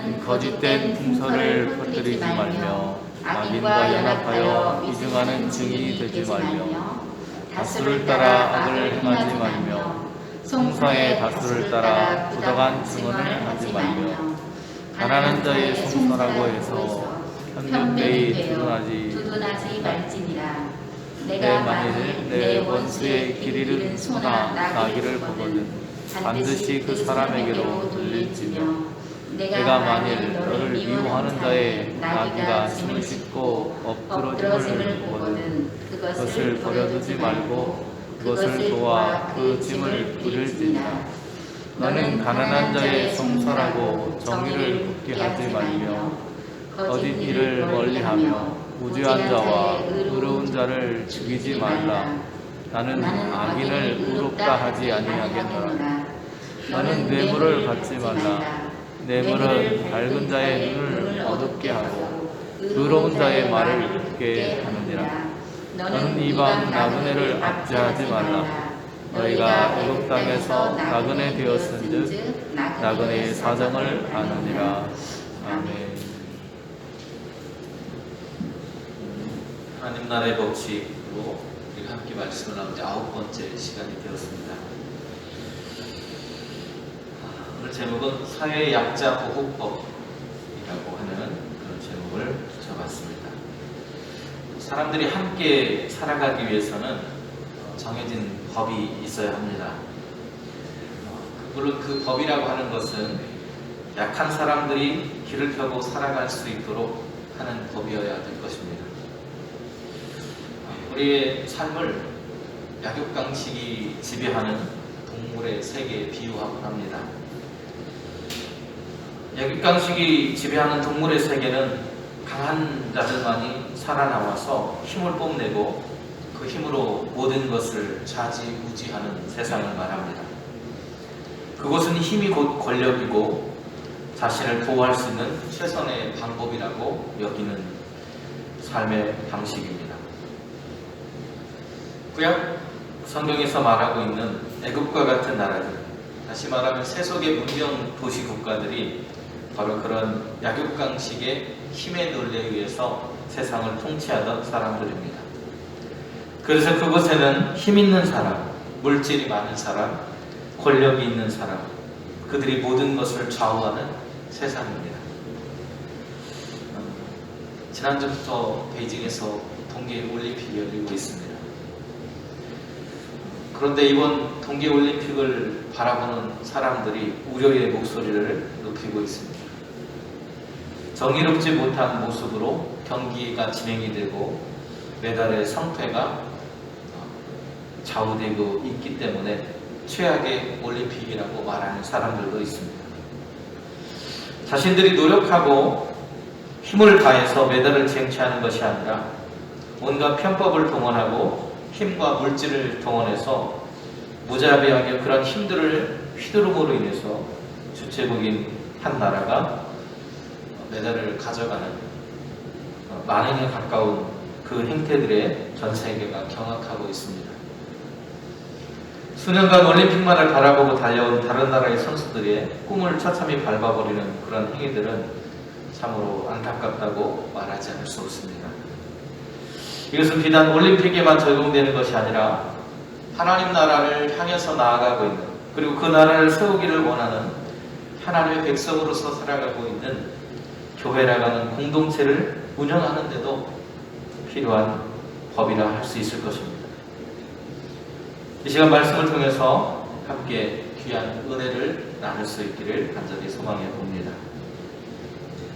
너는 거짓된 풍설을 퍼뜨리지 말며 악인과 연합하여 이중하는 증인이 되지 말며 다수를 따라 악을 행하지 말며 송사의 다수를 따라 부당한 증언을 하지 말며 가난한 자의 송사라고 해서 현명되이 두둔하지 말지니라. 내가 만일 내 원수의 길 잃은 소나 나귀를 보거든 반드시 그 사람에게로 돌릴지며 내가 만일 너를 미워하는 자의 나귀가 짐을 싣고 엎드러짐을 보거든 그것을 버려두지 말고 그것을 도와 그 짐을 부릴지니라. 너는 가난한 자의 송사라고 정의를 굳게 하지 말며 거짓 일을 멀리하며 무죄한 자와 의로운 자를 죽이지 말라. 나는 악인을 의롭다 하지 아니하겠노라. 너는 뇌물을 받지 말라. 뇌물은 밝은 자의 눈을 어둡게 하고 의로운 자의 말을 듣게 하느니라. 너는 이방 나그네를 압제하지 말라. 너희가 애굽 땅에서 나그네 되었은즉 나그네의 사정을 아느니라. 아멘. 하나님 나라의 법칙으로 우리가 함께 말씀을 나눈 지 9번째 시간이 되었습니다. 오늘 제목은 사회 약자 보호법이라고 하는 그런 제목을 붙여봤습니다. 사람들이 함께 살아가기 위해서는 정해진 법이 있어야 합니다. 물론 그 법이라고 하는 것은 약한 사람들이 길을 펴고 살아갈 수 있도록 하는 법이어야 될 것입니다. 우리의 삶을 약육강식이 지배하는 동물의 세계에 비유하곤 합니다. 약육강식이 지배하는 동물의 세계는 강한 자들만이 살아남아서 힘을 뽐내고 그 힘으로 모든 것을 좌지우지하는 세상을 말합니다. 그것은 힘이 곧 권력이고 자신을 보호할 수 있는 최선의 방법이라고 여기는 삶의 방식입니다. 구약 성경에서 말하고 있는 애굽과 같은 나라들, 다시 말하면 세속의 문명 도시 국가들이 바로 그런 약육강식의 힘의 논리에 의해서 세상을 통치하던 사람들입니다. 그래서 그곳에는 힘 있는 사람, 물질이 많은 사람, 권력이 있는 사람, 그들이 모든 것을 좌우하는 세상입니다. 지난주부터 베이징에서 동계올림픽이 열리고 있습니다. 그런데 이번 동계올림픽을 바라보는 사람들이 우려의 목소리를 높이고 있습니다. 정의롭지 못한 모습으로 경기가 진행이 되고 메달의 성패가 좌우되고 있기 때문에 최악의 올림픽이라고 말하는 사람들도 있습니다. 자신들이 노력하고 힘을 다해서 메달을 쟁취하는 것이 아니라 온갖 편법을 동원하고 힘과 물질을 동원해서 무자비하게 그런 힘들을 휘두름으로 인해서 주체국인 한 나라가 메달을 가져가는 만행에 가까운 그 행태들에 전 세계가 경악하고 있습니다. 수년간 올림픽만을 바라보고 달려온 다른 나라의 선수들의 꿈을 처참히 밟아버리는 그런 행위들은 참으로 안타깝다고 말하지 않을 수 없습니다. 이것은 비단 올림픽에만 적용되는 것이 아니라 하나님 나라를 향해서 나아가고 있는, 그리고 그 나라를 세우기를 원하는 하나님의 백성으로서 살아가고 있는 교회라고 하는 공동체를 운영하는 데도 필요한 법이라 할 수 있을 것입니다. 이 시간 말씀을 통해서 함께 귀한 은혜를 나눌 수 있기를 간절히 소망해 봅니다.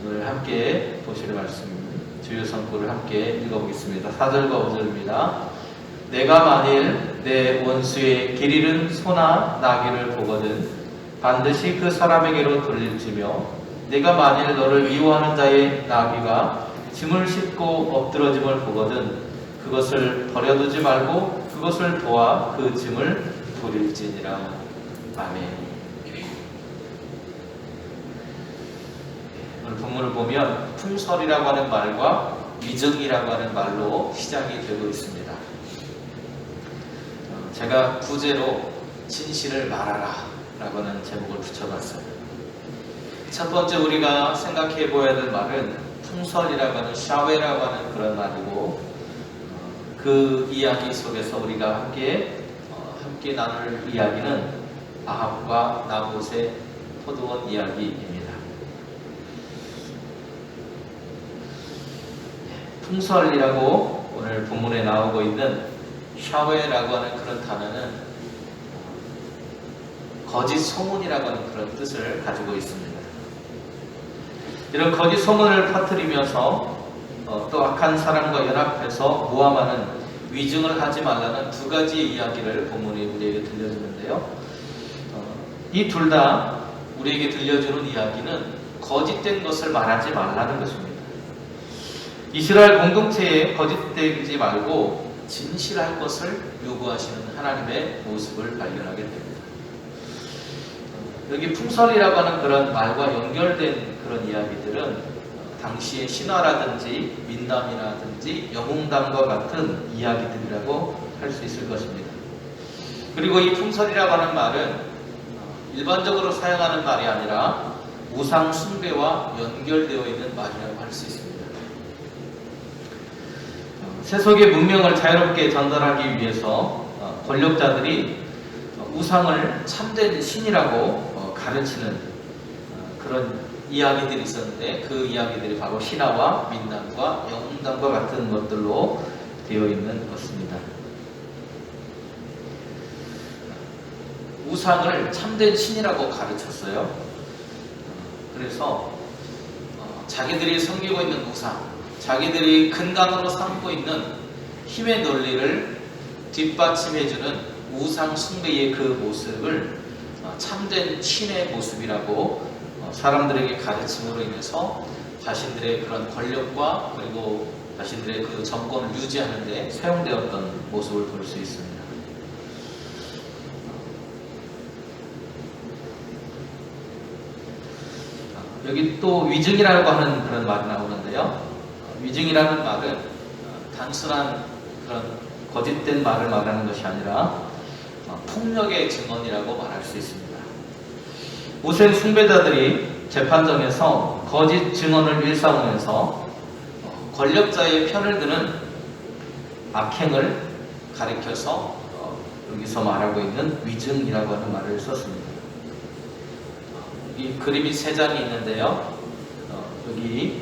오늘 함께 보실 말씀 주요 성구를 함께 읽어보겠습니다. 4절과 5절입니다. 내가 만일 내 원수의 길 잃은 소나 나귀를 보거든 반드시 그 사람에게로 돌릴지며 내가 만일 너를 미워하는 자의 나귀가 짐을 싣고 엎드러짐을 보거든 그것을 버려두지 말고 그것을 도와 그 짐을 부릴지니라. 아멘. 오늘 본문을 보면 풍설이라고 하는 말과 위증이라고 하는 말로 시작이 되고 있습니다. 제가 부제로 진실을 말하라 라고 하는 제목을 붙여봤어요. 첫 번째 우리가 생각해 보아야 될 말은 풍설이라고 하는 샤웨라고 하는 그런 말이고, 그 이야기 속에서 우리가 함께 나눌 이야기는 아합과 나봇의 포도원 이야기입니다. 풍설이라고 오늘 본문에 나오고 있는 샤웨라고 하는 그런 단어는 거짓 소문이라고 하는 그런 뜻을 가지고 있습니다. 이런 거짓 소문을 퍼뜨리면서 또 악한 사람과 연합해서 모함하는 위증을 하지 말라는 두 가지의 이야기를 본문이 우리에게 들려주는데요. 이 둘 다 우리에게 들려주는 이야기는 거짓된 것을 말하지 말라는 것입니다. 이스라엘 공동체에 거짓되지 말고 진실할 것을 요구하시는 하나님의 모습을 발견하게 됩니다. 여기 풍설이라고 하는 그런 말과 연결된 그런 이야기들은 당시의 신화라든지 민담이라든지 영웅담과 같은 이야기들이라고 할 수 있을 것입니다. 그리고 이 풍설이라고 하는 말은 일반적으로 사용하는 말이 아니라 우상 숭배와 연결되어 있는 말이라고 할 수 있습니다. 세속의 문명을 자유롭게 전달하기 위해서 권력자들이 우상을 참된 신이라고 가르치는 그런 이야기들이 있었는데, 그 이야기들이 바로 신화와 민담과 영웅담과 같은 것들로 되어 있는 것입니다. 우상을 참된 신이라고 가르쳤어요. 그래서 자기들이 섬기고 있는 우상, 자기들이 근간으로 삼고 있는 힘의 논리를 뒷받침해주는 우상 숭배의 그 모습을 참된 신의 모습이라고 사람들에게 가르침으로 인해서 자신들의 그런 권력과 그리고 자신들의 그 정권을 유지하는 데 사용되었던 모습을 볼 수 있습니다. 여기 또 위증이라고 하는 그런 말이 나오는데요. 위증이라는 말은 단순한 그런 거짓된 말을 말하는 것이 아니라 폭력의 증언이라고 말할 수 있습니다. 우상 숭배자들이 재판정에서 거짓 증언을 일삼으면서 권력자의 편을 드는 악행을 가리켜서 여기서 말하고 있는 위증이라고 하는 말을 썼습니다. 이 그림이 세 장이 있는데요. 여기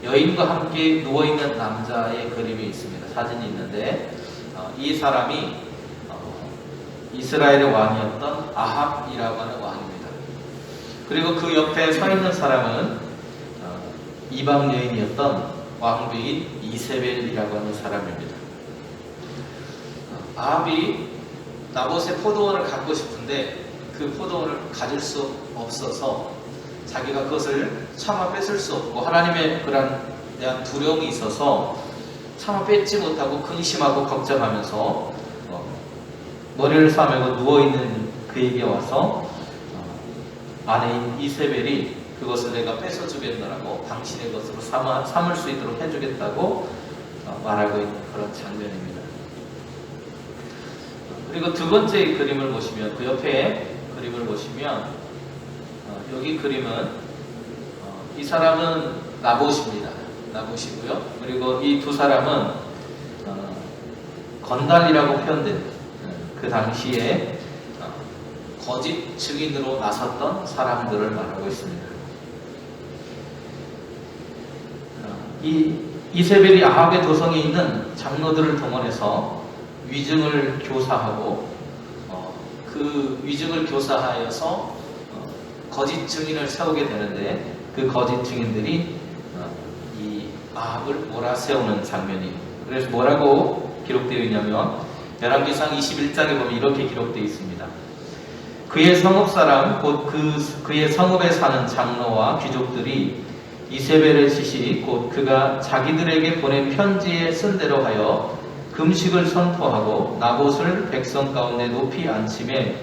여인과 함께 누워있는 남자의 그림이 있습니다. 사진이 있는데 이 사람이 이스라엘의 왕이었던 아합이라고 하는 왕입니다. 그리고 그 옆에 서 있는 사람은 이방 여인이었던 왕비인 이세벨이라고 하는 사람입니다. 아합이 나봇의 포도원을 갖고 싶은데 그 포도원을 가질 수 없어서 자기가 그것을 차마 뺏을 수 없고 하나님의 그런 대한 두려움이 있어서 차마 뺏지 못하고 근심하고 걱정하면서 머리를 싸매고 누워있는 그에게 와서 아내인 이세벨이 그것을 내가 뺏어주겠노라고 당신의 것으로 삼을 수 있도록 해주겠다고 말하고 있는 그런 장면입니다. 그리고 두 번째 그림을 보시면, 그 옆에 그림을 보시면 여기 그림은 이 사람은 나봇입니다. 나봇이고요. 그리고 이 두 사람은 건달이라고 표현된 그 당시에 거짓 증인으로 나섰던 사람들을 말하고 있습니다. 이 이세벨이 아합의 도성에 있는 장로들을 동원해서 위증을 교사하고 그 위증을 교사하여서 거짓 증인을 세우게 되는데, 그 거짓 증인들이 이 아합을 몰아세우는 장면이에요. 그래서 뭐라고 기록되어 있냐면 열왕기상 21장에 보면 이렇게 기록되어 있습니다. 그의 성읍 사람 곧 그의 성읍에 사는 장로와 귀족들이 이세벨의 지시 곧 그가 자기들에게 보낸 편지에 쓴 대로 하여 금식을 선포하고 나봇을 백성 가운데 높이 앉히매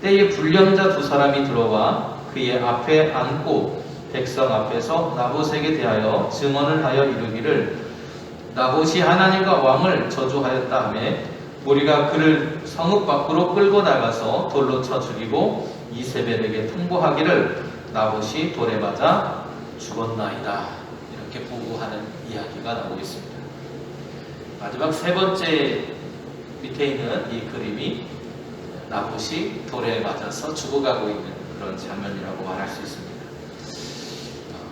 때에 불량자 두 사람이 들어와 그의 앞에 앉고 백성 앞에서 나봇에게 대하여 증언을 하여 이르기를 나봇이 하나님과 왕을 저주하였다 하며 우리가 그를 성읍 밖으로 끌고 나가서 돌로 쳐 죽이고 이세벨에게 통보하기를 나봇이 돌에 맞아 죽었나이다. 이렇게 보고하는 이야기가 나오고 있습니다. 마지막 세 번째 밑에 있는 이 그림이 나봇이 돌에 맞아서 죽어가고 있는 그런 장면이라고 말할 수 있습니다.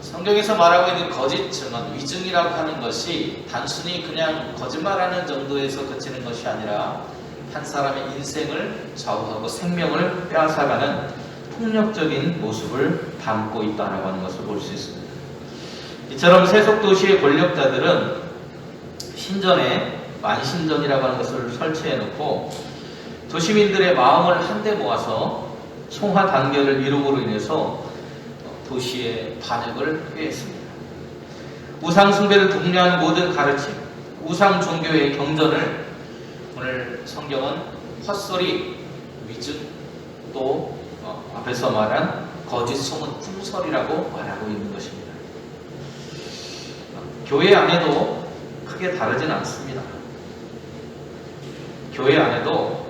성경에서 말하고 있는 거짓 증언, 위증이라고 하는 것이 단순히 그냥 거짓말하는 정도에서 그치는 것이 아니라 한 사람의 인생을 좌우하고 생명을 빼앗아가는 폭력적인 모습을 담고 있다고 하는 것을 볼 수 있습니다. 이처럼 세속도시의 권력자들은 신전에 만신전이라고 하는 것을 설치해 놓고 도시민들의 마음을 한데 모아서 총화 단결을 이룸으로 인해서 도시의 반역을 꾀했습니다. 우상 숭배를 독려하는 모든 가르침, 우상 종교의 경전을 오늘 성경은 헛소리, 위증, 또 앞에서 말한 거짓 소문, 풍설이라고 말하고 있는 것입니다. 교회 안에도 크게 다르진 않습니다. 교회 안에도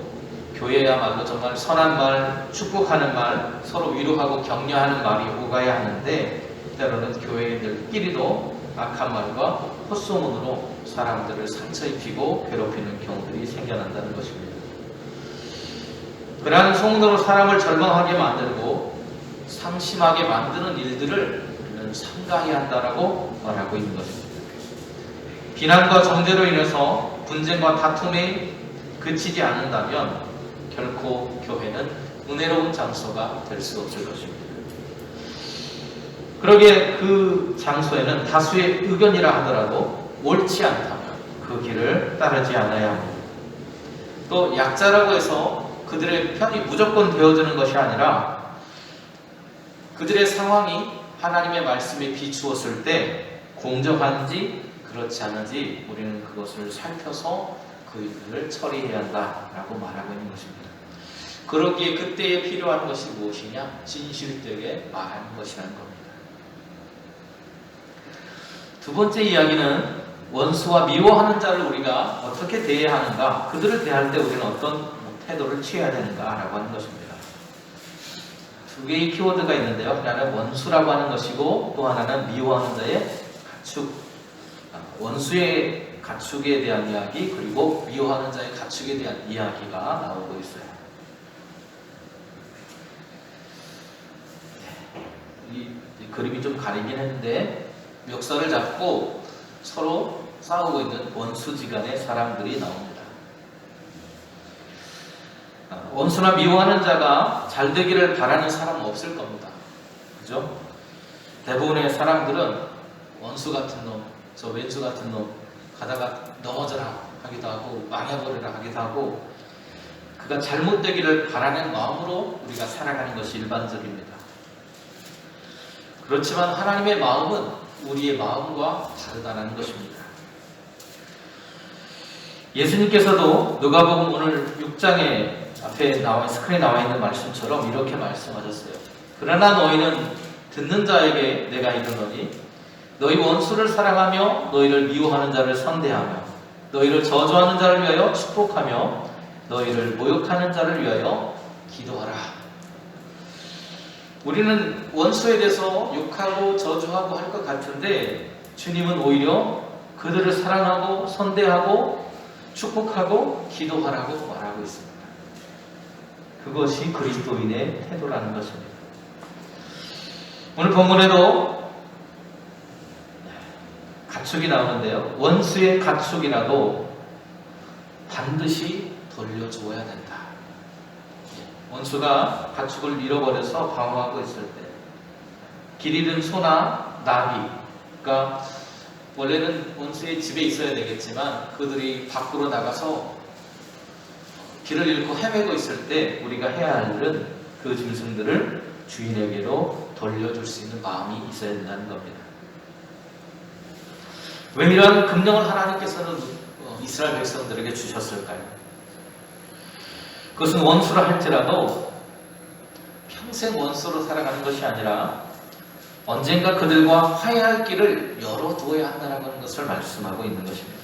교회야말로 정말 선한 말, 축복하는 말, 서로 위로하고 격려하는 말이 오가야 하는데 때로는 교회인들끼리도 악한 말과 헛소문으로 사람들을 상처 입히고 괴롭히는 경우들이 생겨난다는 것입니다. 그러한 소문으로 사람을 절망하게 만들고 상심하게 만드는 일들을 우리는 삼가해야 한다라고 말하고 있는 것입니다. 비난과 정죄로 인해서 분쟁과 다툼이 그치지 않는다면 결코 교회는 은혜로운 장소가 될 수 없을 것입니다. 그러기에 그 장소에는 다수의 의견이라 하더라도 옳지 않다면 그 길을 따르지 않아야 합니다. 또 약자라고 해서 그들의 편이 무조건 되어주는 것이 아니라 그들의 상황이 하나님의 말씀에 비추었을 때 공정한지 그렇지 않은지 우리는 그것을 살펴서 그 일을 처리해야 한다라고 말하고 있는 것입니다. 그러기에 그때에 필요한 것이 무엇이냐? 진실되게 말하는 것이라는 겁니다. 두 번째 이야기는 원수와 미워하는 자를 우리가 어떻게 대해야 하는가, 그들을 대할 때 우리는 어떤 태도를 취해야 되는가라고 하는 것입니다. 두 개의 키워드가 있는데요. 하나는 원수라고 하는 것이고 또 하나는 미워하는 자의 가축. 원수의 가축에 대한 이야기 그리고 미워하는 자의 가축에 대한 이야기가 나오고 있어요. 이 그림이 좀 가리긴 했는데 멱살을 잡고 서로 싸우고 있는 원수지간의 사람들이 나옵니다. 원수나 미워하는 자가 잘 되기를 바라는 사람은 없을 겁니다. 그죠? 대부분의 사람들은 원수 같은 놈, 저 왼수 같은 놈 가다가 넘어져라 하기도 하고 망해버리라 하기도 하고 그가 잘못되기를 바라는 마음으로 우리가 살아가는 것이 일반적입니다. 그렇지만 하나님의 마음은 우리의 마음과 다르다는 것입니다. 예수님께서도 누가복음 오늘 6장에 앞에 스크린에 나와 있는 말씀처럼 이렇게 말씀하셨어요. 그러나 너희는 듣는 자에게 내가 이르노니 너희 원수를 사랑하며 너희를 미워하는 자를 선대하며 너희를 저주하는 자를 위하여 축복하며 너희를 모욕하는 자를 위하여 기도하라. 우리는 원수에 대해서 욕하고 저주하고 할 것 같은데 주님은 오히려 그들을 사랑하고 선대하고 축복하고 기도하라고 말하고 있습니다. 그것이 그리스도인의 태도라는 것입니다. 오늘 본문에도 가축이 나오는데요. 원수의 가축이라도 반드시 돌려주어야 된다. 원수가 가축을 잃어버려서 방황하고 있을 때 길 잃은 소나 나비가 원래는 원수의 집에 있어야 되겠지만 그들이 밖으로 나가서 길을 잃고 헤매고 있을 때 우리가 해야 할 일은 그 짐승들을 주인에게로 돌려줄 수 있는 마음이 있어야 된다는 겁니다. 왜 이러한 금령을 하나님께서는 이스라엘 백성들에게 주셨을까요? 그것은 원수라 할지라도 평생 원수로 살아가는 것이 아니라 언젠가 그들과 화해할 길을 열어두어야 한다는 것을 말씀하고 있는 것입니다.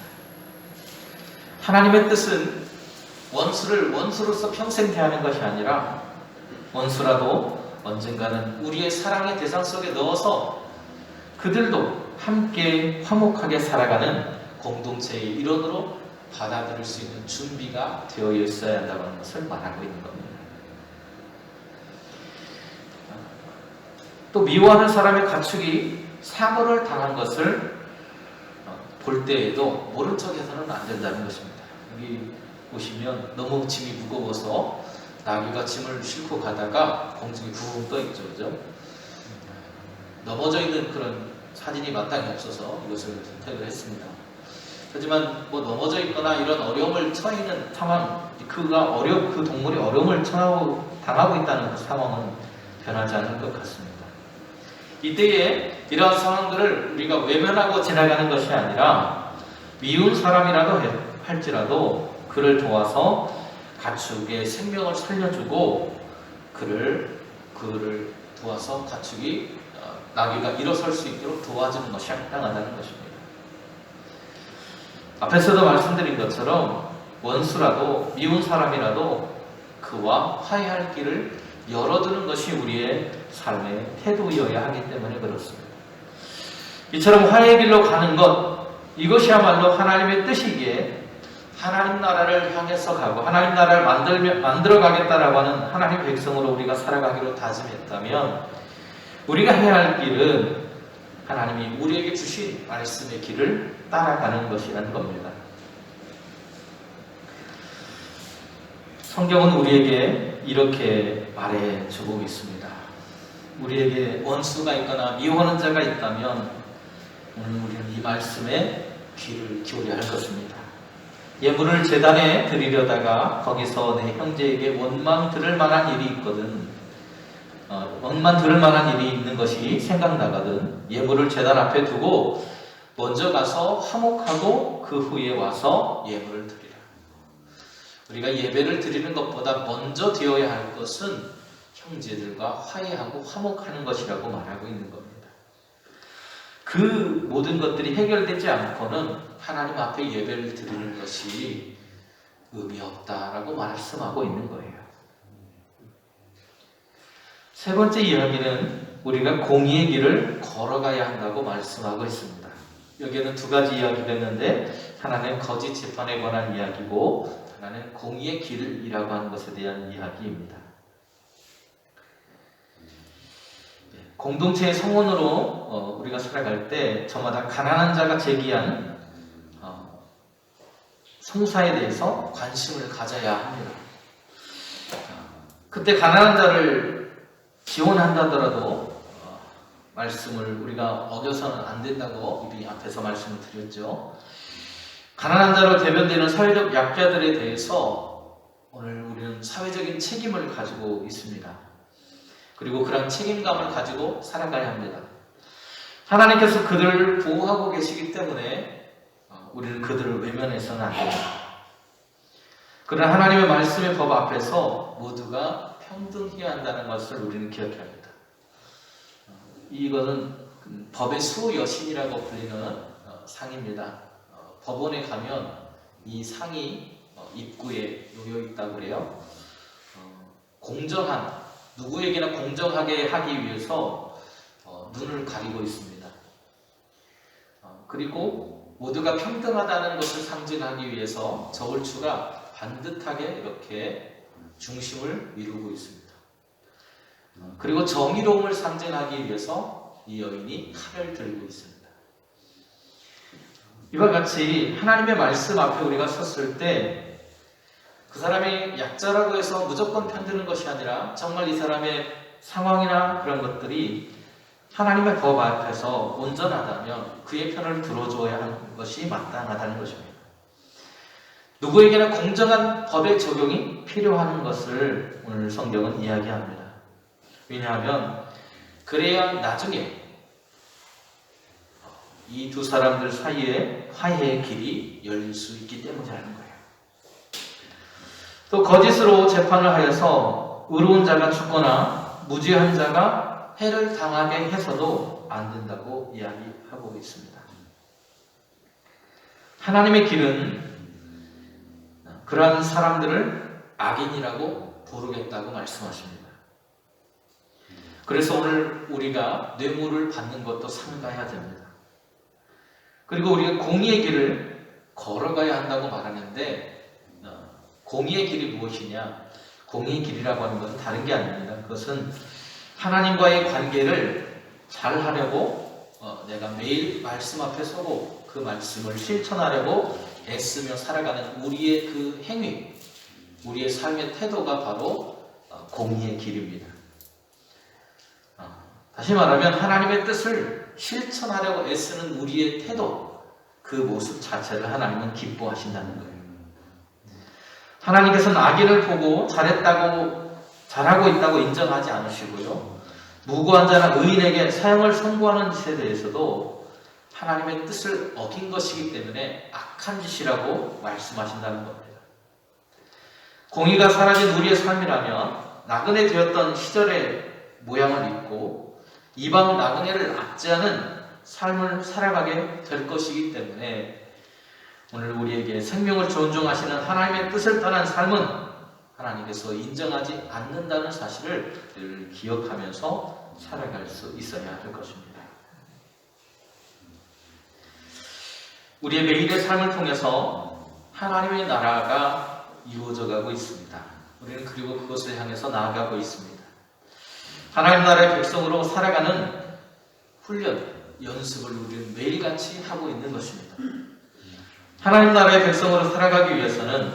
하나님의 뜻은 원수를 원수로서 평생 대하는 것이 아니라 원수라도 언젠가는 우리의 사랑의 대상 속에 넣어서 그들도 함께 화목하게 살아가는 공동체의 일원으로 받아들일 수 있는 준비가 되어 있어야 한다는 것을 말하고 있는 겁니다. 또 미워하는 사람의 가축이 사고를 당한 것을 볼 때에도 모른 척해서는 안 된다는 것입니다. 여기 보시면 너무 짐이 무거워서 나귀가 짐을 싣고 가다가 공중에 붕 떠 있죠, 그죠? 넘어져 있는 그런 사진이 마땅히 없어서 이것을 선택을 했습니다. 하지만 뭐 넘어져 있거나 이런 어려움을 처해있는 상황, 그 동물이 어려움을 당하고 있다는 그 상황은 변하지 않을 것 같습니다. 이때에 이러한 상황들을 우리가 외면하고 지나가는 것이 아니라 미운 사람이라도 할지라도 그를 도와서 가축의 생명을 살려주고 그를 도와서 가축이 나귀가 일어설 수 있도록 도와주는 것이 합당하다는 것입니다. 앞에서도 말씀드린 것처럼 원수라도 미운 사람이라도 그와 화해할 길을 열어두는 것이 우리의 삶의 태도이어야 하기 때문에 그렇습니다. 이처럼 화해의 길로 가는 것, 이것이야말로 하나님의 뜻이기에 하나님 나라를 향해서 가고 하나님 나라를 만들어 가겠다라고 하는 하나님 백성으로 우리가 살아가기로 다짐했다면 우리가 해야 할 길은 하나님이 우리에게 주신 말씀의 길을 따라가는 것이라는 겁니다. 성경은 우리에게 이렇게 말해주고 있습니다. 우리에게 원수가 있거나 미워하는 자가 있다면 오늘 우리는 이 말씀에 귀를 기울여야 할 것입니다. 예물을 제단에 드리려다가 거기서 내 형제에게 원망 들을 만한 일이 있거든, 원망 들을 만한 일이 있는 것이 생각나거든 예물을 제단 앞에 두고 먼저 가서 화목하고 그 후에 와서 예물을 드리라. 우리가 예배를 드리는 것보다 먼저 되어야 할 것은 형제들과 화해하고 화목하는 것이라고 말하고 있는 겁니다. 그 모든 것들이 해결되지 않고는 하나님 앞에 예배를 드리는 것이 의미 없다라고 말씀하고 있는 거예요. 세 번째 이야기는 우리가 공의의 길을 걸어가야 한다고 말씀하고 있습니다. 여기에는 두 가지 이야기가 있는데 하나는 거짓 재판에 관한 이야기고 하나는 공의의 길이라고 하는 것에 대한 이야기입니다. 공동체의 성원으로 우리가 살아갈 때 저마다 가난한 자가 제기한 송사에 대해서 관심을 가져야 합니다. 그때 가난한 자를 지원한다더라도 말씀을 우리가 어겨서는 안 된다고 이미 앞에서 말씀을 드렸죠. 가난한 자로 대변되는 사회적 약자들에 대해서 오늘 우리는 사회적인 책임을 가지고 있습니다. 그리고 그런 책임감을 가지고 살아가야 합니다. 하나님께서 그들을 보호하고 계시기 때문에 우리는 그들을 외면해서는 안 됩니다. 그러나 하나님의 말씀의 법 앞에서 모두가 평등해야 한다는 것을 우리는 기억해야 합니다. 이것은 법의 수여신이라고 불리는 상입니다. 법원에 가면 이 상이 입구에 놓여 있다고 그래요. 공정한, 누구에게나 공정하게 하기 위해서 눈을 가리고 있습니다. 그리고 모두가 평등하다는 것을 상징하기 위해서 저울추가 반듯하게 이렇게 중심을 이루고 있습니다. 그리고 정의로움을 상징하기 위해서 이 여인이 칼을 들고 있습니다. 이와 같이 하나님의 말씀 앞에 우리가 섰을 때 그 사람이 약자라고 해서 무조건 편드는 것이 아니라 정말 이 사람의 상황이나 그런 것들이 하나님의 법 앞에서 온전하다면 그의 편을 들어줘야 하는 것이 마땅하다는 것입니다. 누구에게나 공정한 법의 적용이 필요한 것을 오늘 성경은 이야기합니다. 왜냐하면 그래야 나중에 이 두 사람들 사이에 화해의 길이 열릴 수 있기 때문이라는 거예요. 또 거짓으로 재판을 하여서 의로운 자가 죽거나 무죄한 자가 해를 당하게 해서도 안 된다고 이야기하고 있습니다. 하나님의 길은 그러한 사람들을 악인이라고 부르겠다고 말씀하십니다. 그래서 오늘 우리가 뇌물을 받는 것도 삼가해야 됩니다. 그리고 우리가 공의의 길을 걸어가야 한다고 말하는데 공의의 길이 무엇이냐? 공의의 길이라고 하는 것은 다른 게 아닙니다. 그것은 하나님과의 관계를 잘 하려고 내가 매일 말씀 앞에 서고 그 말씀을 실천하려고 애쓰며 살아가는 우리의 그 행위, 우리의 삶의 태도가 바로 공의의 길입니다. 다시 말하면 하나님의 뜻을 실천하려고 애쓰는 우리의 태도, 그 모습 자체를 하나님은 기뻐하신다는 거예요. 하나님께서는 악인을 보고 잘하고 있다고 인정하지 않으시고요. 무고한 자나 의인에게 사형을 선고하는 짓에 대해서도 하나님의 뜻을 어긴 것이기 때문에 악한 짓이라고 말씀하신다는 겁니다. 공의가 사라진 우리의 삶이라면 나그네 되었던 시절의 모양을 잊고 이방 나그네를 압제하는 삶을 살아가게 될 것이기 때문에 오늘 우리에게 생명을 존중하시는 하나님의 뜻을 떠난 삶은 하나님께서 인정하지 않는다는 사실을 늘 기억하면서 살아갈 수 있어야 할 것입니다. 우리의 매일의 삶을 통해서 하나님의 나라가 이루어져 가고 있습니다. 우리는 그리고 그것을 향해서 나아가고 있습니다. 하나님 나라의 백성으로 살아가는 훈련, 연습을 우리는 매일같이 하고 있는 것입니다. 하나님 나라의 백성으로 살아가기 위해서는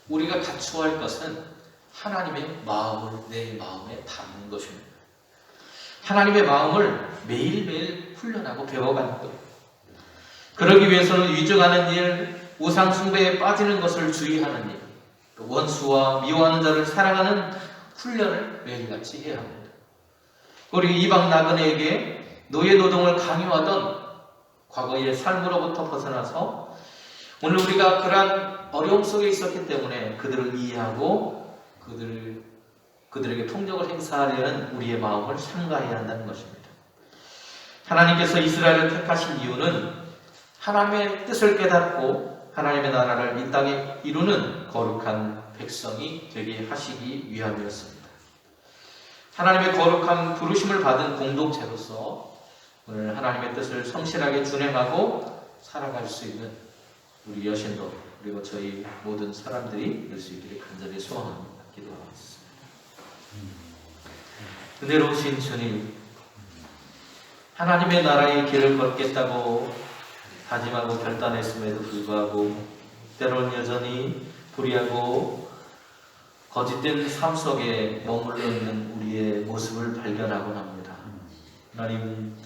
우리가 갖추어야 할 것은 하나님의 마음을 내 마음에 담는 것입니다. 하나님의 마음을 매일매일 훈련하고 배워가는 것. 그러기 위해서는 위증하는 일, 우상 숭배에 빠지는 것을 주의하는 일, 원수와 미워하는 자를 사랑하는 훈련을 매일같이 해야 합니다. 우리 이방 나그네에게 노예 노동을 강요하던 과거의 삶으로부터 벗어나서 오늘 우리가 그러한 어려움 속에 있었기 때문에 그들을 이해하고 그들에게 통력을 행사하려는 우리의 마음을 삼가해야 한다는 것입니다. 하나님께서 이스라엘을 택하신 이유는 하나님의 뜻을 깨닫고 하나님의 나라를 이 땅에 이루는 거룩한 백성이 되게 하시기 위함이었습니다. 하나님의 거룩한 부르심을 받은 공동체로서 오늘 하나님의 뜻을 성실하게 준행하고 살아갈 수 있는 우리 여신도 그리고 저희 모든 사람들이 될 수 있기를 간절히 소원합니다. 기도하겠습니다. 은혜로우신 주님, 하나님의 나라의 길을 걷겠다고 다짐하고 결단했음에도 불구하고 때로는 여전히 불의하고 거짓된 삶 속에 머물러 있는 우리의 모습을 발견하곤 합니다. 하나님,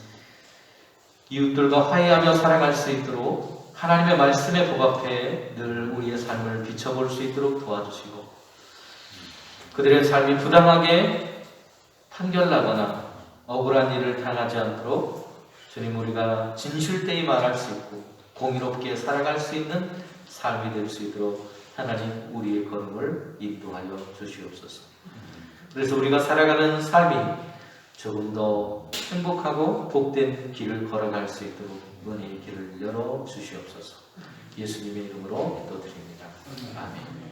이웃들과 화해하며 살아갈 수 있도록 하나님의 말씀에 부합해 늘 우리의 삶을 비춰볼 수 있도록 도와주시고 그들의 삶이 부당하게 판결나거나 억울한 일을 당하지 않도록 주님, 우리가 진실되이 말할 수 있고 공의롭게 살아갈 수 있는 삶이 될 수 있도록 하나님 우리의 걸음을 인도하여 주시옵소서. 그래서 우리가 살아가는 삶이 조금 더 행복하고 복된 길을 걸어갈 수 있도록 은혜의 길을 열어 주시옵소서. 예수님의 이름으로 기도드립니다. 아멘.